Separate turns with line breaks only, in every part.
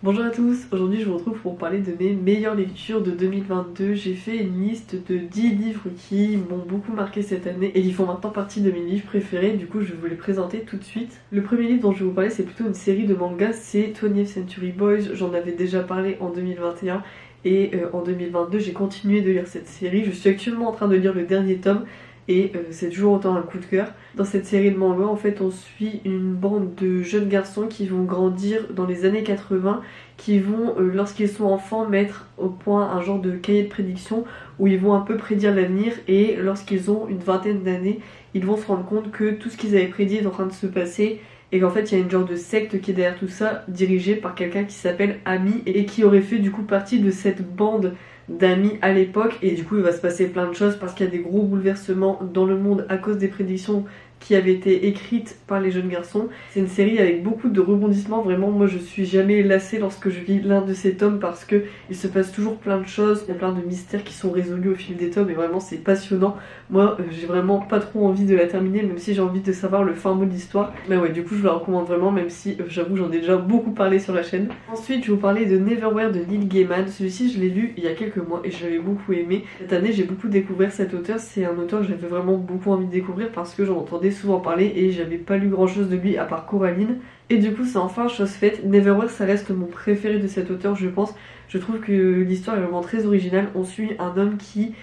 Bonjour à tous, aujourd'hui je vous retrouve pour parler de mes meilleures lectures de 2022. J'ai fait une liste de 10 livres qui m'ont beaucoup marqué cette année et qui font maintenant partie de mes livres préférés, du coup je vais vous les présenter tout de suite. Le premier livre dont je vais vous parler c'est plutôt une série de mangas, c'est 20th Century Boys, j'en avais déjà parlé en 2021 et en 2022 j'ai continué de lire cette série. Je suis actuellement en train de lire le dernier tome et c'est toujours autant un coup de cœur. Dans cette série de mangas, en fait, on suit une bande de jeunes garçons qui vont grandir dans les années 80, qui vont, lorsqu'ils sont enfants, mettre au point un genre de cahier de prédiction où ils vont un peu prédire l'avenir, et lorsqu'ils ont une vingtaine d'années, ils vont se rendre compte que tout ce qu'ils avaient prédit est en train de se passer, et qu'en fait il y a une genre de secte qui est derrière tout ça, dirigée par quelqu'un qui s'appelle Ami, et qui aurait fait du coup partie de cette bande d'amis à l'époque, et du coup il va se passer plein de choses parce qu'il y a des gros bouleversements dans le monde à cause des prédictions qui avaient été écrites par les jeunes garçons. C'est une série avec beaucoup de rebondissements, vraiment moi je suis jamais lassée lorsque je lis l'un de ces tomes parce que il se passe toujours plein de choses, il y a plein de mystères qui sont résolus au fil des tomes et vraiment c'est passionnant. Moi j'ai vraiment pas trop envie de la terminer, même si j'ai envie de savoir le fin mot de l'histoire. Mais ouais, du coup je la recommande vraiment, même si j'avoue j'en ai déjà beaucoup parlé sur la chaîne. Ensuite je vais vous parler de Neverwhere de Neil Gaiman. Celui-ci je l'ai lu il y a quelques mois et je l'avais beaucoup aimé. Cette année j'ai beaucoup découvert cet auteur, c'est un auteur que j'avais vraiment beaucoup envie de découvrir parce que j'en entendais souvent parler et j'avais pas lu grand chose de lui à part Coraline. Et du coup c'est enfin chose faite. Neverwhere ça reste mon préféré de cet auteur je pense. Je trouve que l'histoire est vraiment très originale. On suit un homme qui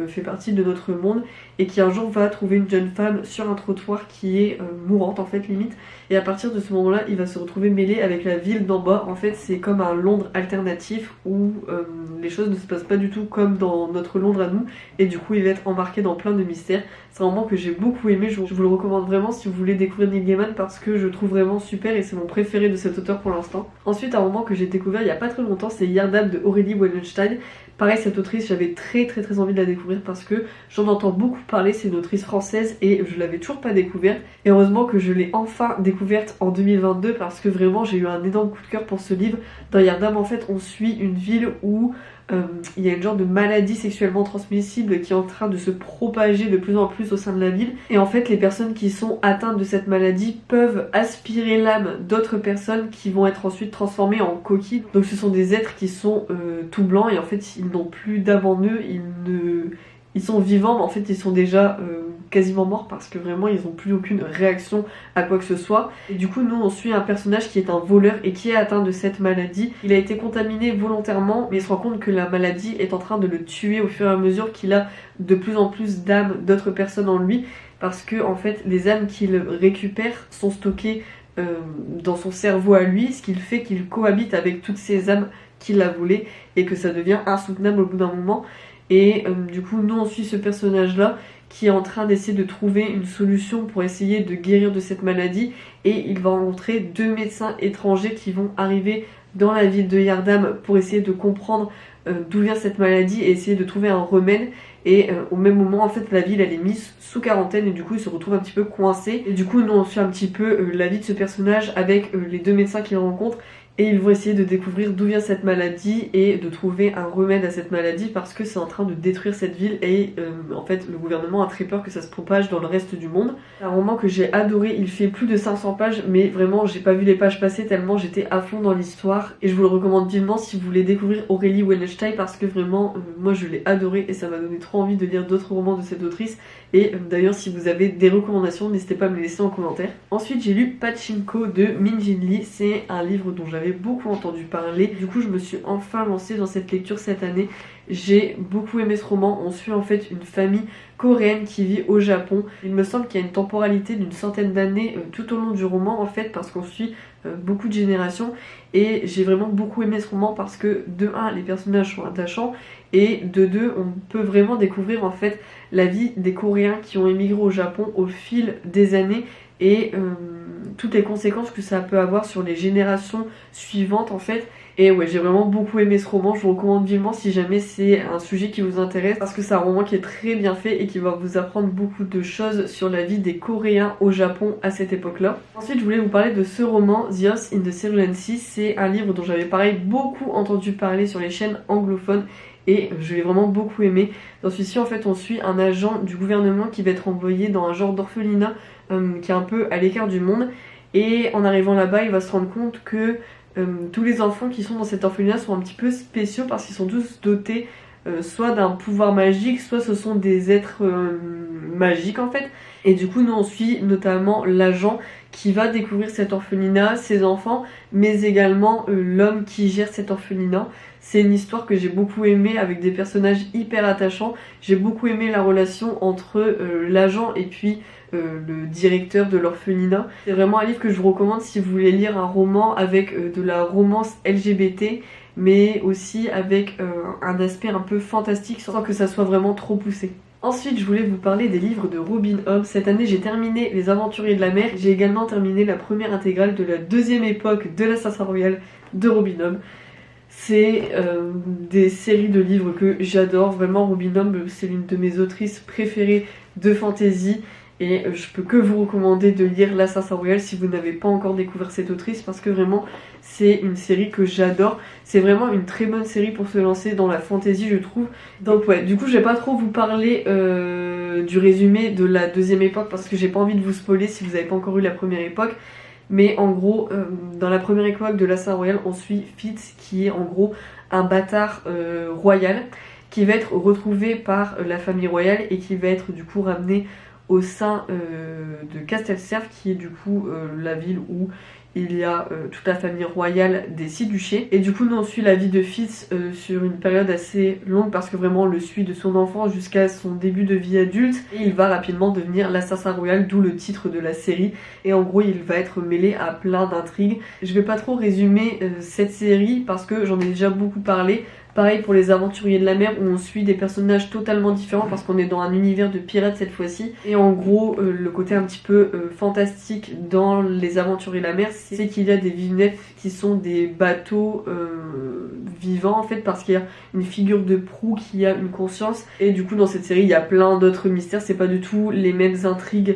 fait partie de notre monde et qui un jour va trouver une jeune femme sur un trottoir qui est mourante en fait limite, et à partir de ce moment là il va se retrouver mêlé avec la ville d'en bas. En fait c'est comme un Londres alternatif où les choses ne se passent pas du tout comme dans notre Londres à nous, et du coup il va être embarqué dans plein de mystères. C'est un roman que j'ai beaucoup aimé, je vous le recommande vraiment si vous voulez découvrir Neil Gaiman parce que je trouve vraiment super et c'est mon préféré de cet auteur pour l'instant. Ensuite un roman que j'ai découvert il y a pas très longtemps, c'est Yardam de Aurélie Wallenstein. Pareil, cette autrice, j'avais très envie de la découvrir parce que j'en entends beaucoup parler, c'est une autrice française et je l'avais toujours pas découverte. Et heureusement que je l'ai enfin découverte en 2022 parce que vraiment j'ai eu un énorme coup de cœur pour ce livre. Dans Yardam, en fait, on suit une ville où il y a une genre de maladie sexuellement transmissible qui est en train de se propager de plus en plus au sein de la ville. Et en fait, les personnes qui sont atteintes de cette maladie peuvent aspirer l'âme d'autres personnes qui vont être ensuite transformées en coquilles. Donc ce sont des êtres qui sont tout blancs et en fait ils n'ont plus d'âme en eux, ils sont vivants mais en fait ils sont déjà quasiment morts parce que vraiment ils n'ont plus aucune réaction à quoi que ce soit. Et du coup nous on suit un personnage qui est un voleur et qui est atteint de cette maladie. Il a été contaminé volontairement mais il se rend compte que la maladie est en train de le tuer au fur et à mesure qu'il a de plus en plus d'âmes d'autres personnes en lui, parce que en fait les âmes qu'il récupère sont stockées dans son cerveau à lui, ce qui fait qu'il cohabite avec toutes ces âmes qu'il a volées et que ça devient insoutenable au bout d'un moment. Et du coup nous on suit ce personnage là qui est en train d'essayer de trouver une solution pour essayer de guérir de cette maladie, et il va rencontrer deux médecins étrangers qui vont arriver dans la ville de Yardam pour essayer de comprendre d'où vient cette maladie et essayer de trouver un remède. Et au même moment en fait la ville elle est mise sous quarantaine et du coup il se retrouve un petit peu coincé, et du coup nous on suit un petit peu la vie de ce personnage avec les deux médecins qu'il rencontre, et ils vont essayer de découvrir d'où vient cette maladie et de trouver un remède à cette maladie parce que c'est en train de détruire cette ville et en fait le gouvernement a très peur que ça se propage dans le reste du monde. C'est un roman que j'ai adoré, il fait plus de 500 pages mais vraiment j'ai pas vu les pages passer tellement j'étais à fond dans l'histoire, et je vous le recommande vivement si vous voulez découvrir Aurélie Wallenstein parce que vraiment moi je l'ai adoré et ça m'a donné trop envie de lire d'autres romans de cette autrice. Et d'ailleurs si vous avez des recommandations n'hésitez pas à me les laisser en commentaire. Ensuite j'ai lu Pachinko de Min Jin Lee, c'est un livre dont j'avais beaucoup entendu parler. Du coup je me suis enfin lancée dans cette lecture cette année. J'ai beaucoup aimé ce roman. On suit en fait une famille coréenne qui vit au Japon. Il me semble qu'il y a une temporalité d'une centaine d'années tout au long du roman en fait, parce qu'on suit beaucoup de générations, et j'ai vraiment beaucoup aimé ce roman parce que de 1 les personnages sont attachants et de 2 on peut vraiment découvrir en fait la vie des Coréens qui ont émigré au Japon au fil des années et toutes les conséquences que ça peut avoir sur les générations suivantes en fait. Et ouais, j'ai vraiment beaucoup aimé ce roman, je vous recommande vivement si jamais c'est un sujet qui vous intéresse parce que c'est un roman qui est très bien fait et qui va vous apprendre beaucoup de choses sur la vie des Coréens au Japon à cette époque-là. Ensuite, je voulais vous parler de ce roman, The House in the Cerulean Sea. C'est un livre dont j'avais pareil beaucoup entendu parler sur les chaînes anglophones et je l'ai vraiment beaucoup aimé. Dans celui-ci en fait on suit un agent du gouvernement qui va être envoyé dans un genre d'orphelinat qui est un peu à l'écart du monde, et en arrivant là-bas il va se rendre compte que Tous les enfants qui sont dans cet orphelinat sont un petit peu spéciaux parce qu'ils sont tous dotés soit d'un pouvoir magique, soit ce sont des êtres magiques en fait. Et du coup nous on suit notamment l'agent qui va découvrir cet orphelinat, ses enfants, mais également l'homme qui gère cet orphelinat. C'est une histoire que j'ai beaucoup aimée avec des personnages hyper attachants. J'ai beaucoup aimé la relation entre l'agent et puis le directeur de l'orphelinat. C'est vraiment un livre que je vous recommande si vous voulez lire un roman avec de la romance LGBT, mais aussi avec un aspect un peu fantastique sans que ça soit vraiment trop poussé. Ensuite, je voulais vous parler des livres de Robin Hobb. Cette année, j'ai terminé Les Aventuriers de la Mer. J'ai également terminé la première intégrale de la deuxième époque de l'Assassin Royal de Robin Hobb. C'est des séries de livres que j'adore. Vraiment, Robin Hobb, c'est l'une de mes autrices préférées de fantasy. Et je peux que vous recommander de lire l'Assassin Royal si vous n'avez pas encore découvert cette autrice, parce que vraiment c'est une série que j'adore. C'est vraiment une très bonne série pour se lancer dans la fantasy, je trouve. Donc ouais, du coup je vais pas trop vous parler du résumé de la deuxième époque parce que j'ai pas envie de vous spoiler si vous n'avez pas encore eu la première époque. Mais en gros, dans la première époque de l'Assassin Royal, on suit Fitz qui est en gros un bâtard royal qui va être retrouvé par la famille royale et qui va être du coup ramené au sein de Castelcerf, qui est du coup la ville où il y a toute la famille royale des 6 duchés. Et du coup nous on suit la vie de Fitz sur une période assez longue parce que vraiment on le suit de son enfance jusqu'à son début de vie adulte. Et il va rapidement devenir l'assassin royal, d'où le titre de la série. Et en gros il va être mêlé à plein d'intrigues. Je vais pas trop résumer cette série parce que j'en ai déjà beaucoup parlé. Pareil pour les Aventuriers de la Mer où on suit des personnages totalement différents parce qu'on est dans un univers de pirates cette fois-ci. Et en gros, le côté un petit peu fantastique dans les Aventuriers de la Mer, c'est qu'il y a des vinefs qui sont des bateaux vivants en fait parce qu'il y a une figure de proue qui a une conscience. Et du coup dans cette série il y a plein d'autres mystères, c'est pas du tout les mêmes intrigues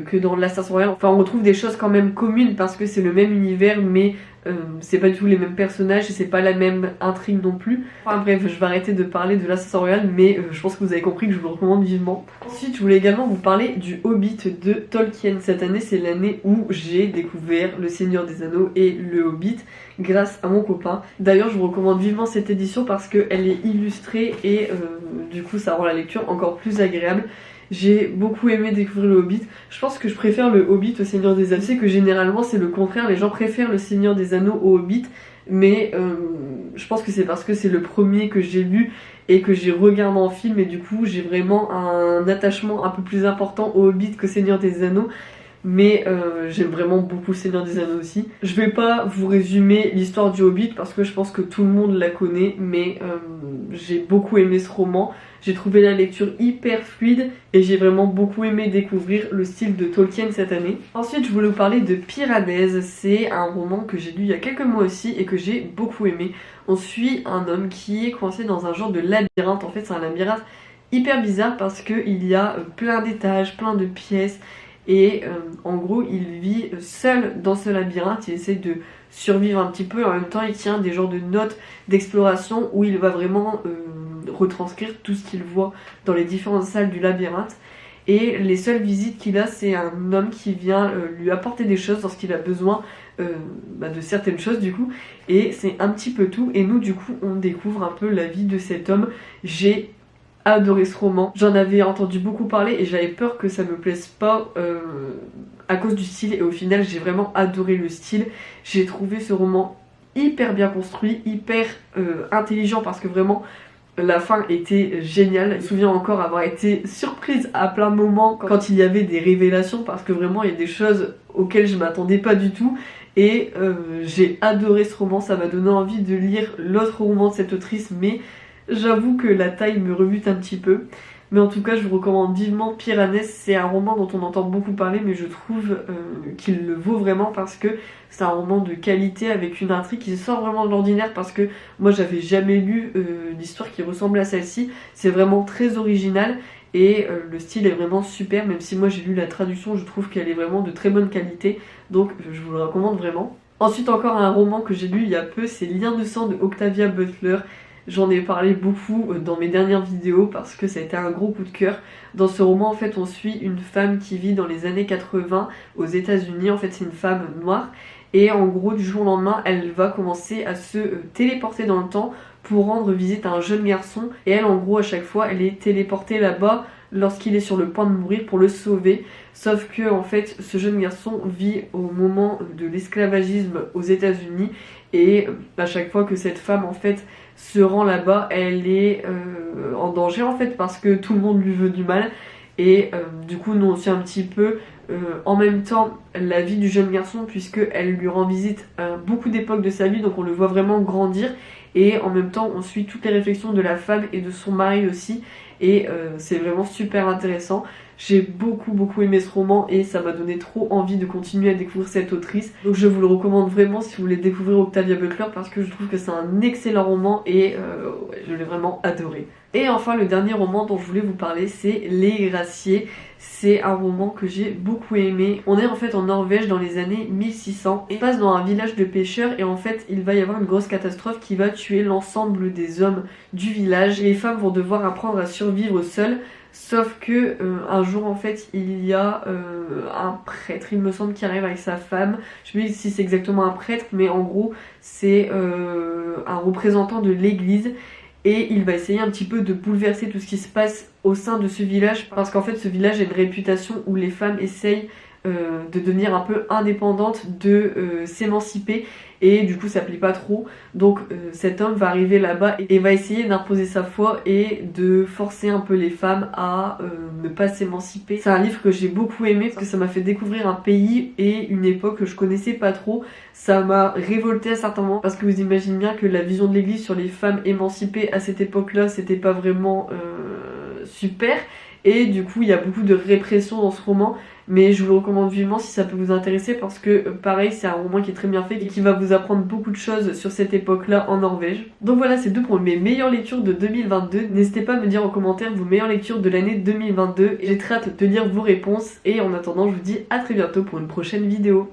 que dans l'Assassin Royal. Enfin on retrouve des choses quand même communes parce que c'est le même univers mais c'est pas du tout les mêmes personnages et c'est pas la même intrigue non plus. Enfin bref, je vais arrêter de parler de l'Assassin Royal mais je pense que vous avez compris que je vous le recommande vivement. Ensuite je voulais également vous parler du Hobbit de Tolkien. Cette année c'est l'année où j'ai découvert Le Seigneur des Anneaux et le Hobbit grâce à mon copain. D'ailleurs je vous recommande vivement cette édition parce qu'elle est illustrée et du coup ça rend la lecture encore plus agréable. J'ai beaucoup aimé découvrir le Hobbit. Je pense que je préfère le Hobbit au Seigneur des Anneaux. Je sais que généralement c'est le contraire, les gens préfèrent le Seigneur des Anneaux au Hobbit. Mais je pense que c'est parce que c'est le premier que j'ai lu et que j'ai regardé en film. Et du coup j'ai vraiment un attachement un peu plus important au Hobbit qu'au Seigneur des Anneaux. Mais j'aime vraiment beaucoup Seigneur des Anneaux aussi. Je vais pas vous résumer l'histoire du Hobbit parce que je pense que tout le monde la connaît. Mais j'ai beaucoup aimé ce roman. J'ai trouvé la lecture hyper fluide et j'ai vraiment beaucoup aimé découvrir le style de Tolkien cette année. Ensuite je voulais vous parler de Piranèse. C'est un roman que j'ai lu il y a quelques mois aussi et que j'ai beaucoup aimé. On suit un homme qui est coincé dans un genre de labyrinthe. En fait c'est un labyrinthe hyper bizarre parce qu'il y a plein d'étages, plein de pièces. Et en gros il vit seul dans ce labyrinthe, il essaie de survivre un petit peu et en même temps il tient des genres de notes d'exploration où il va vraiment retranscrire tout ce qu'il voit dans les différentes salles du labyrinthe. Et les seules visites qu'il a c'est un homme qui vient lui apporter des choses lorsqu'il a besoin de certaines choses du coup. Et c'est un petit peu tout et nous du coup on découvre un peu la vie de cet homme. J'ai adoré ce roman, j'en avais entendu beaucoup parler et j'avais peur que ça me plaise pas à cause du style et au final j'ai vraiment adoré le style. J'ai trouvé ce roman hyper bien construit, hyper intelligent parce que vraiment la fin était géniale. Je me souviens encore avoir été surprise à plein de moments quand il y avait des révélations parce que vraiment il y a des choses auxquelles je m'attendais pas du tout. Et j'ai adoré ce roman, ça m'a donné envie de lire l'autre roman de cette autrice mais j'avoue que la taille me rebute un petit peu. Mais en tout cas je vous recommande vivement Piranèse. C'est un roman dont on entend beaucoup parler mais je trouve qu'il le vaut vraiment parce que c'est un roman de qualité avec une intrigue qui sort vraiment de l'ordinaire parce que moi j'avais jamais lu d'histoire qui ressemble à celle-ci. C'est vraiment très original et le style est vraiment super, même si moi j'ai lu la traduction, je trouve qu'elle est vraiment de très bonne qualité, donc je vous le recommande vraiment. Ensuite encore un roman que j'ai lu il y a peu, c'est Liens de sang de Octavia Butler. J'en ai parlé beaucoup dans mes dernières vidéos parce que ça a été un gros coup de cœur. Dans ce roman en fait on suit une femme qui vit dans les années 80 aux États-Unis. En fait c'est une femme noire et en gros du jour au lendemain elle va commencer à se téléporter dans le temps pour rendre visite à un jeune garçon, et elle en gros à chaque fois elle est téléportée là-bas lorsqu'il est sur le point de mourir pour le sauver. Sauf que en fait ce jeune garçon vit au moment de l'esclavagisme aux États-Unis, et à chaque fois que cette femme en fait se rend là-bas, elle est en danger en fait parce que tout le monde lui veut du mal. Et du coup nous on suit un petit peu en même temps la vie du jeune garçon, puisque elle lui rend visite à beaucoup d'époques de sa vie, donc on le voit vraiment grandir, et en même temps on suit toutes les réflexions de la femme et de son mari aussi, et c'est vraiment super intéressant. J'ai beaucoup aimé ce roman et ça m'a donné trop envie de continuer à découvrir cette autrice, donc je vous le recommande vraiment si vous voulez découvrir Octavia Butler, parce que je trouve que c'est un excellent roman et je l'ai vraiment adoré. Et enfin le dernier roman dont je voulais vous parler, c'est Les Graciés. C'est un roman que j'ai beaucoup aimé. On est en fait en Norvège dans les années 1600 et on passe dans un village de pêcheurs, et en fait il va y avoir une grosse catastrophe qui va tuer l'ensemble des hommes du village. Les femmes vont devoir apprendre à survivre seules. Sauf que un jour en fait il y a un prêtre, il me semble, qui arrive avec sa femme. Je sais plus si c'est exactement un prêtre, mais en gros c'est un représentant de l'église, et il va essayer un petit peu de bouleverser tout ce qui se passe au sein de ce village, parce qu'en fait ce village a une réputation où les femmes essayent de devenir un peu indépendantes, de s'émanciper, et du coup ça plaît pas trop. Donc cet homme va arriver là-bas et va essayer d'imposer sa foi et de forcer un peu les femmes à ne pas s'émanciper. C'est un livre que j'ai beaucoup aimé parce que ça m'a fait découvrir un pays et une époque que je connaissais pas trop. Ça m'a révoltée à certains moments, parce que vous imaginez bien que la vision de l'église sur les femmes émancipées à cette époque-là, c'était pas vraiment super, et du coup il y a beaucoup de répression dans ce roman. Mais je vous le recommande vivement si ça peut vous intéresser, parce que pareil c'est un roman qui est très bien fait et qui va vous apprendre beaucoup de choses sur cette époque là en Norvège. Donc voilà, c'est tout pour mes meilleures lectures de 2022. N'hésitez pas à me dire en commentaire vos meilleures lectures de l'année 2022, j'ai très hâte de lire vos réponses, et en attendant je vous dis à très bientôt pour une prochaine vidéo.